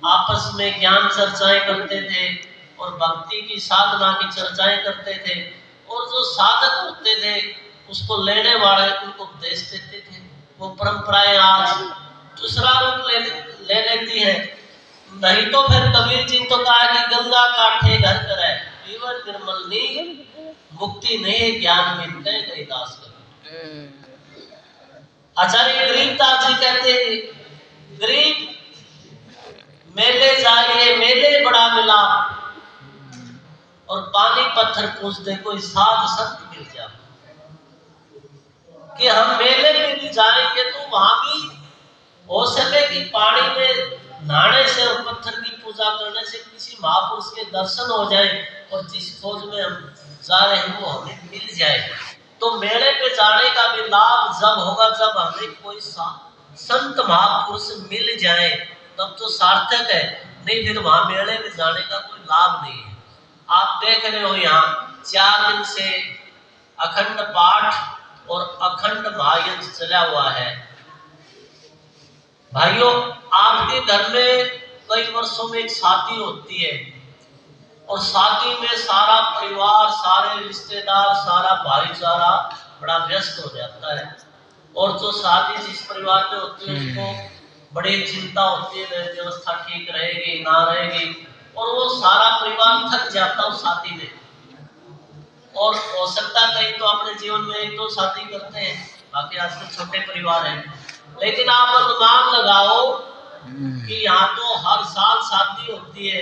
आपस में ज्ञान चर्चाएं करते थे और भक्ति की साधना की चर्चाएं करते थे, और जो साधक होते थे उसको लेने वाले उनको उपदेश देते थे। वो परंपराएं आज दूसरा रूप ले लेती है। नहीं तो फिर कबीर जी तो कहा कि गंगा काठे घर करे, जीवन निर्मल नी मुक्ति नहीं, ज्ञान मिलते गई दास कर। आचार्य गरीबदास जी कहते हैं, गरीब मेले जाइए मेले बड़ा मिला, और पानी पत्थर पूछ दे कोई साध संत मिल जा। कि हम मेले में भी जाएंगे तो वहां भी हो सके कि पानी में नहाने से और पत्थर की पूजा करने से किसी महापुरुष के दर्शन हो जाए, और जिस खोज में हम जा रहे हैं वो हमें मिल जाए। तो मेले पे जाने का भी लाभ जब होगा जब हमें कोई संत महापुरुष मिल जाए, तब तो सार्थक है, नहीं फिर वहां मेले में जाने का कोई लाभ नहीं है। आप देख रहे हो यहाँ 4 दिन से अखंड पाठ और अखंड महायज्ञ चला हुआ है। भाइयों, आपके घर में कई वर्षों में एक शादी होती है, और शादी में सारा परिवार, सारे रिश्तेदार, सारा भाईचारा बड़ा व्यस्त हो जाता है, और जो शादी जिस परिवार में होती है उसको बड़ी चिंता होती है, व्यवस्था ठीक रहेगी ना रहेगी, और वो सारा परिवार थक जाता है शादी में। और हो सकता कहीं तो अपने जीवन में 1-2 शादी करते हैं, बाकी आजकल छोटे परिवार हैं। लेकिन आप अनुमान लगाओ कि यहाँ तो हर साल शादी होती है,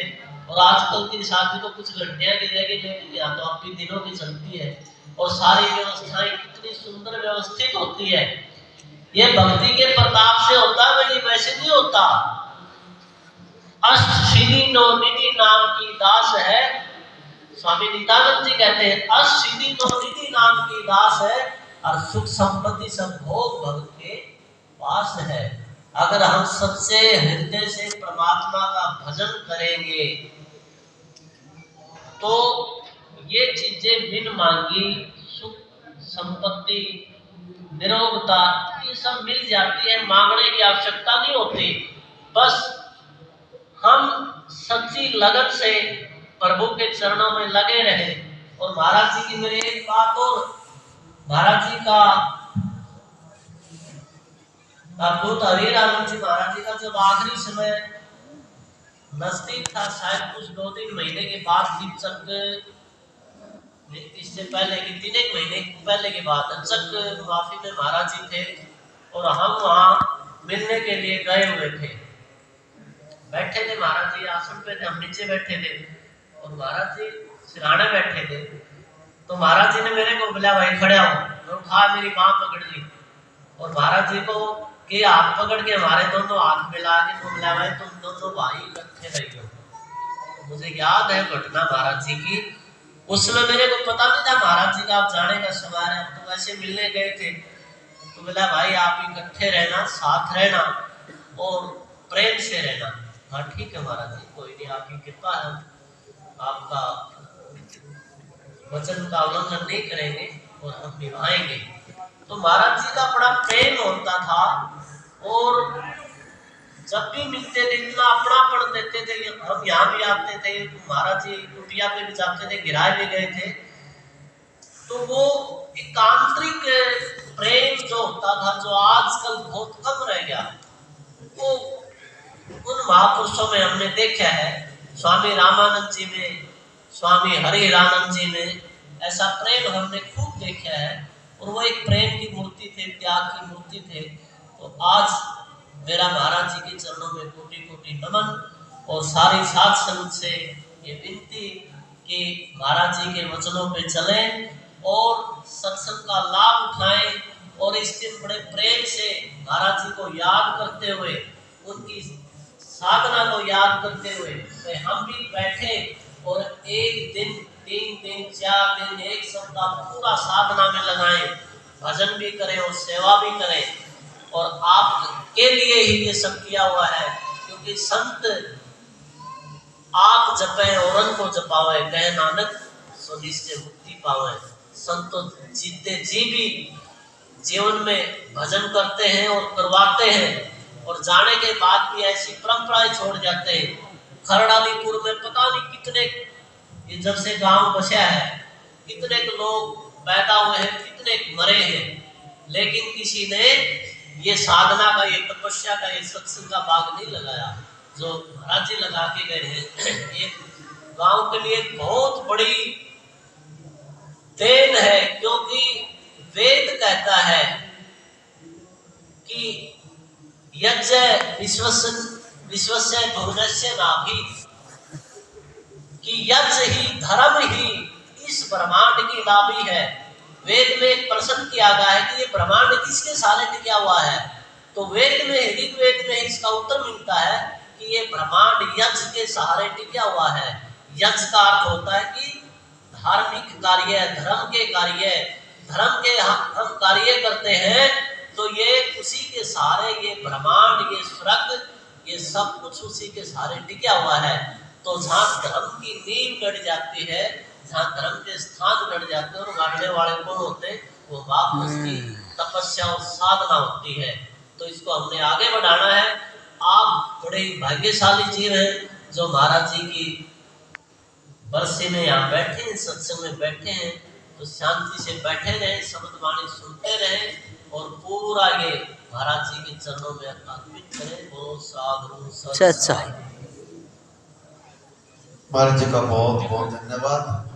और आजकल की शादी तो कुछ घंटियां की रहेगी, लेकिन यहाँ तो आपकी दिनों की चलती है, और सारी व्यवस्थाएं कितनी सुंदर व्यवस्थित होती है। ये भक्ति के प्रताप से होता है, ये वैसे नहीं होता। अष्ट सिद्धि नौ निधि नाम की दास है, स्वामी नित्यानंद जी कहते हैं, अष्ट सिद्धि नौ निधि नाम की दास है, और सुख संपत्ति सब भोग भगत के पास है। अगर हम सबसे हृदय से परमात्मा का भजन करेंगे तो ये चीजें बिन मांगी सुख संपत्ति निरोगता ये सब मिल जाती है, मांगने की आवश्यकता नहीं होती। बस हम सच्ची लगन से प्रभु के चरणों में लगे रहे। और महाराज जी की मेरी एक बात और, महाराज जी का अद्भुत हरिराम जी महाराज जी का जब आखिरी समय नजदीक था, शायद कुछ 2-3 महीने के बाद की चक, इससे पहले की 3-1 महीने पहले की बात है, चक माफी में महाराज जी थे, और हम वहाँ मिलने के लिए गए हुए थे। बैठे थे महाराज जी आसन पे थे, हम नीचे बैठे थे, और महाराज जी सिराने बैठे थे। तो महाराज जी ने मेरे को बोला, भाई खड़े हो। मैं उठा, मेरी बांह पकड़ ली, और महाराज जी को कि हाथ पकड़ के हमारे दोनों हाथ मिला के बोला, भाई तुम दोनों भाई इकट्ठे रहियो। मुझे याद है घटना महाराज जी की, उसमें मेरे को पता नहीं था महाराज जी का आप जाने का सवाल है, तो वैसे मिलने गए थे। तो बोला भाई आप इकट्ठे रहना, साथ रहना, और प्रेम से रहना। हाँ ठीक है महाराज जी, कोई नहीं, आपकी कृपा है, आपका वचन का उल्लंघन नहीं करेंगे और हम निभाएंगे। तो महाराज जी का बड़ा प्रेम होता था और जब भी मिलते थे इतना अपनापन देते थे। हम यहाँ भी आते थे, महाराज जी कुटिया पे भी जाते थे, गिराए भी गए थे, तो वो एक आंतरिक प्रेम जो होता था, जो आजकल बहुत कम रह गया, वो उन महापुरुषों में हमने देखा है। स्वामी रामानंद जी में, स्वामी हरिरानंद जी में ऐसा प्रेम हमने खूब देखा है और वो एक प्रेम की मूर्ति थे, त्याग की मूर्ति थे। तो आज मेरा महाराज जी के चरणों में कोटि कोटि नमन और सारी साध संगत से ये विनती कि महाराज जी के वचनों पे चलें और सत्संग का लाभ उठाएं और इस दिन बड़े प्रेम से महाराज जी को याद करते हुए, उनकी साधना को याद करते हुए तो हम भी बैठे और एक दिन, 3 दिन, 4 दिन, एक सप्ताह पूरा साधना में लगाएं, भजन भी करें और सेवा भी करें। और आपके लिए ही ये सब किया हुआ है, क्योंकि संत आप जपे औरन को जपावे, कहे नानक सो निश्चय मुक्ति पावे। संत तो जीते जी भी जीवन में भजन करते हैं और करवाते हैं और जाने के बाद भी ऐसी परंपराएं छोड़ जाते हैं। खरड़ालीपुर में पता नहीं कितने, ये जब से गांव बसा है, कितने लोग पैदा हुए हैं, कितने मरे हैं, लेकिन किसी ने ये साधना का, ये तपस्या का, ये सत्संग का बाग नहीं लगाया जो महाराज जी लगा के गए हैं। ये गांव के लिए बहुत बड़ी देन है, क्योंकि वेद कहता है कि यज्ञ विश्वस्य भुवनस्य नाभि, कि यज्ञ ही धर्म ही इस ब्रह्मांड की नाभि है। वेद में एक प्रश्न किया गया है कि ये ब्रह्मांड किसके सहारे टिका हुआ है, तो वेद में, ऋग्वेद में इसका उत्तर मिलता है कि ये ब्रह्मांड यज्ञ के सहारे टिका हुआ है। यज्ञ का अर्थ होता है कि धार्मिक कार्य, धर्म के कार्य, धर्म के हम कार्य करते हैं, तो ये उसी के सहारे, ये ब्रह्मांड, ये स्वर्ग, ये सब कुछ उसी के सहारे टिका हुआ है। तो जहाँ धर्म की नींव गड़ जाती है, जहाँ धर्म के स्थान गड़ जाते हैं, और गाड़ने वाले कौन होते हैं, वो महापुरुष की तपस्या और साधना होती है। तो इसको हमने आगे बढ़ाना है। आप बड़े भाग्यशाली जीव हैं जो महाराज जी की बरसे में यहाँ बैठे हैं, सत्संग में बैठे हैं। तो शांति से बैठे रहें, शब्द वाणी सुनते रहें और पूरा ये महाराज जी के चरणों में अर्पित करें। बहुत साधु सत्संग। महाराज जी का बहुत बहुत धन्यवाद।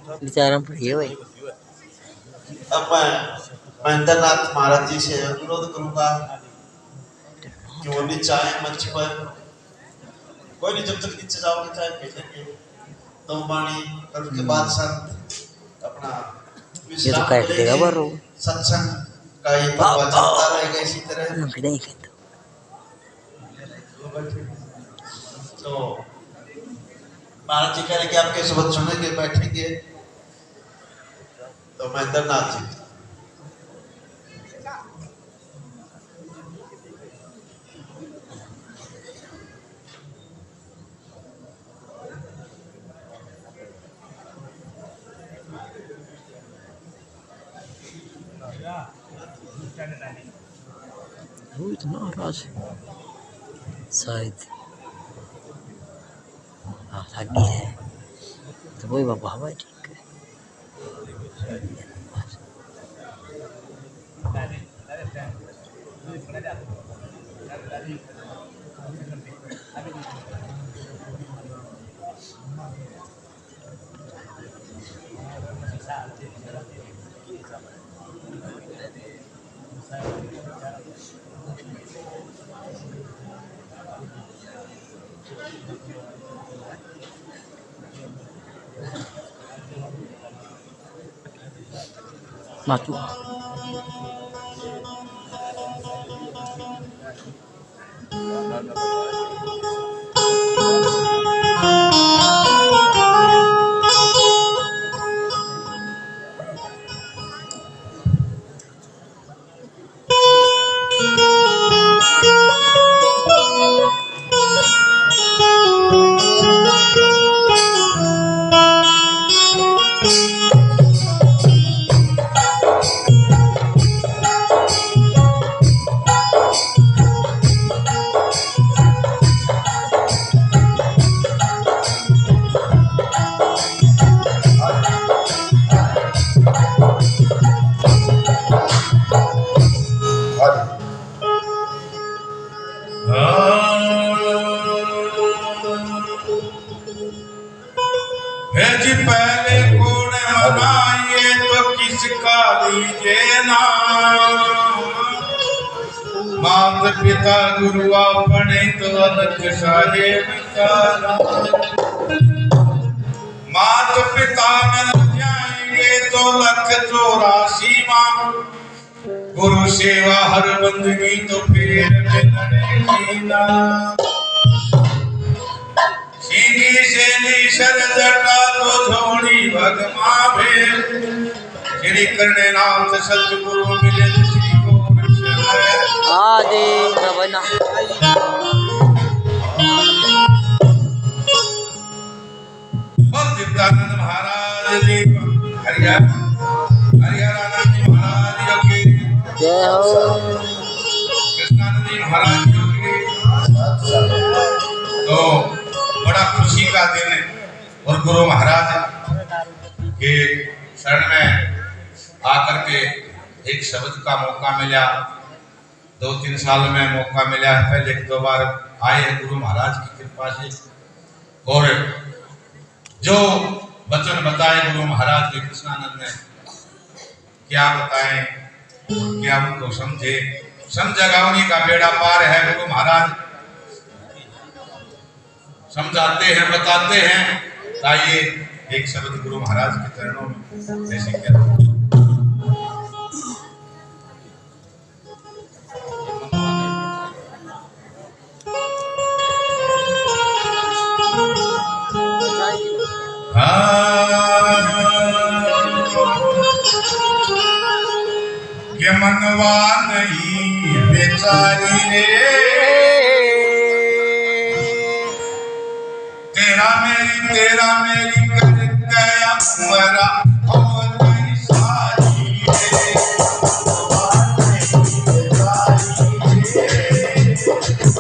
बेचारा बढ़िया भाई। अब मैं महेंद्रनाथ महाराज जी से अनुरोध करूंगा कि वो नीचे आए मंच पर। कोई नहीं, जब तक नीचे जाओगे चाहे भेजेंगे तो वाणी, और उसके बाद संत अपना ये तो काट देगा बारो। सत्संग का ये पर्व चलता रहेगा इसी तरह। नहीं कहता। तो महाराज जी कह रहे कि आपके शब्द सुनेंगे, बैठेंगे। तो महेंद्रनाथ जी वो इतना नाराज शायद लगी है, तो वही बाबा हवा ठीक है। Matu. है जी पहले कौन मनाइए तो किसका लीजिए नाम। मात पिता गुरु अपने तो अलग साहेब का मात पिता मिल जाएंगे तो 184 मां। गुरु सेवा हर बंदगी तो फिर मिलने ना। सीधी सेली सर जटा तो झोड़ी भगमा भेल। श्री करने नाथ सतगुरु मिले श्री गोरक्ष आदि प्रभना भक्तानंद महाराज जी हरिहरानंद जी महाराज की जय हो। कृष्णानंद जी महाराज की। तो बड़ा खुशी का दिन है और गुरु महाराज के शरण में आकर के एक शब्द का मौका मिला। 2-3 साल में मौका मिला है, पहले 1-2 बार आए हैं गुरु महाराज की कृपा से। और जो वचन बताए गुरु महाराज के कृष्णानंद ने, क्या बताएं, क्या उनको समझे, समझागावनी का बेड़ा पार है। गुरु महाराज समझाते हैं, बताते हैं। आइए एक शब्द गुरु महाराज के चरणों में जैसे कहते हैं। के मनवा नहीं बेचारी रे, तेरा मेरी कर गया मरा और नहीं सारी रे।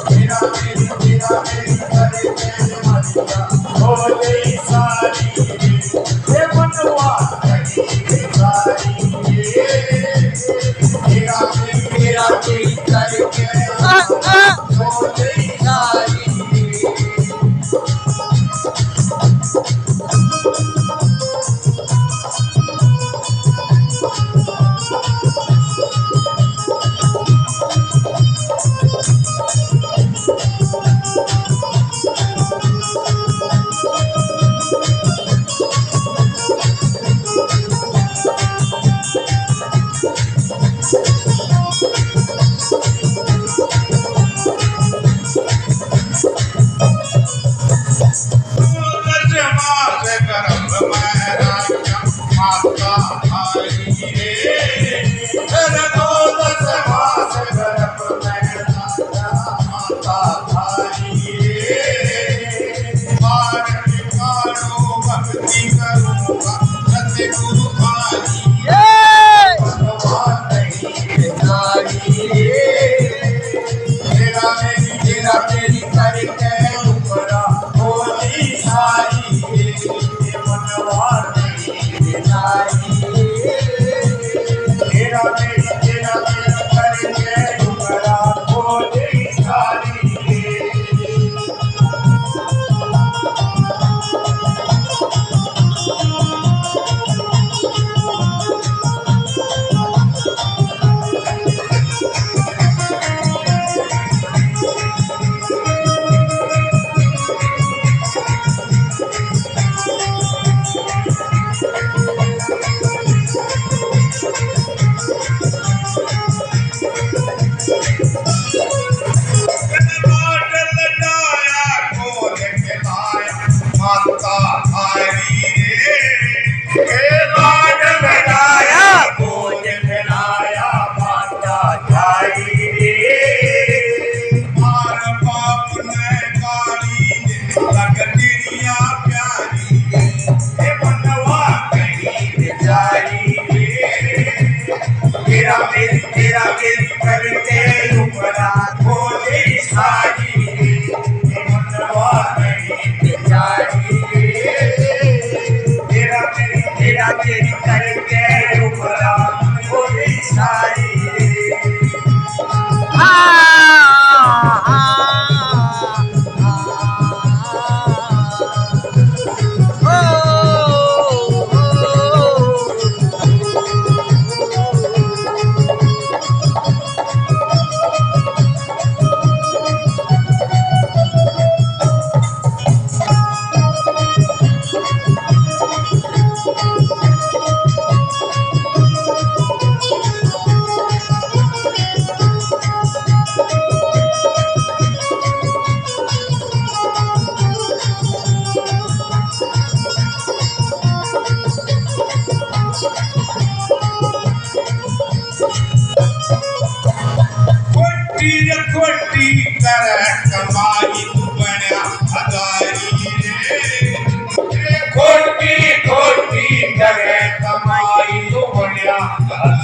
तेरा मेरी कर गया मरा और नहीं सारी रे। मनवा नहीं बेचारी रे, तेरा मेरी करके हो गई सारी।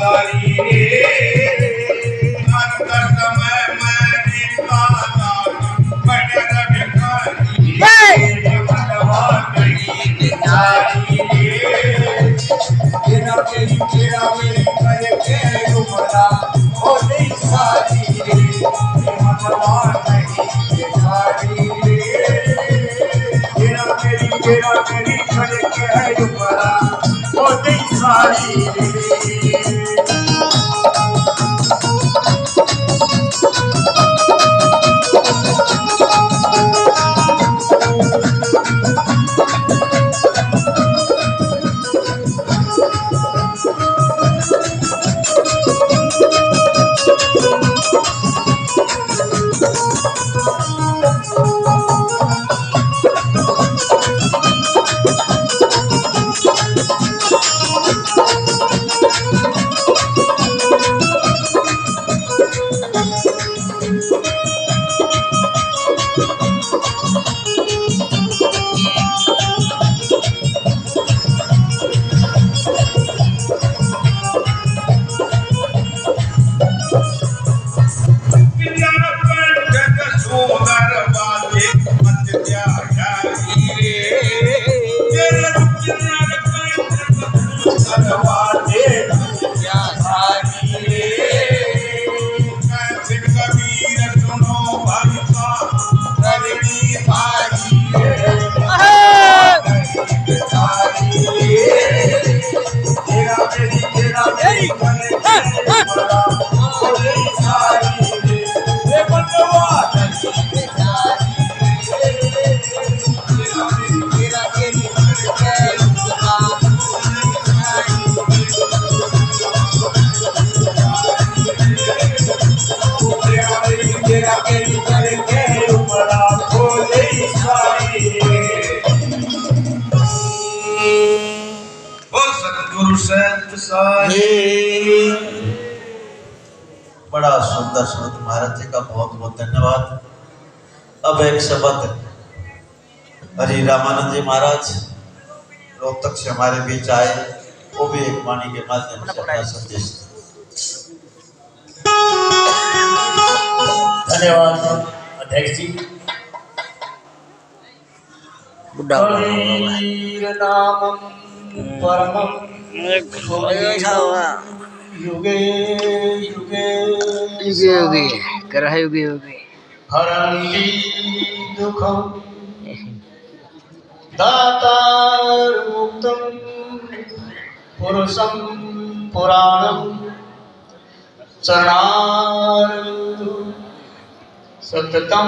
सारी रे अंतर समय मैंने काला बड़ा भिखारी रे मनवा नहीं बेचारी रे तेरा मेरी करके रुमरा हो नहीं सारी रे मनवा नहीं बेचारी रे तेरा मेरी करके रुमरा हो नहीं सारी रे बड़ा सुंदर शब्द महाराज जी का बहुत बहुत धन्यवाद। अब एक शब्द हरि रामानंद जी महाराज रोहतक से हमारे बीच आए, वो भी एक वाणी के माध्यम से अपना संदेश। धन्यवाद अध्यक्ष जी। नामम परमम युगे युगे युगे कर रहा युगे युगे हरन्ति दुखम दातार मुक्तम पुरुषम पुराणम शरणार सततम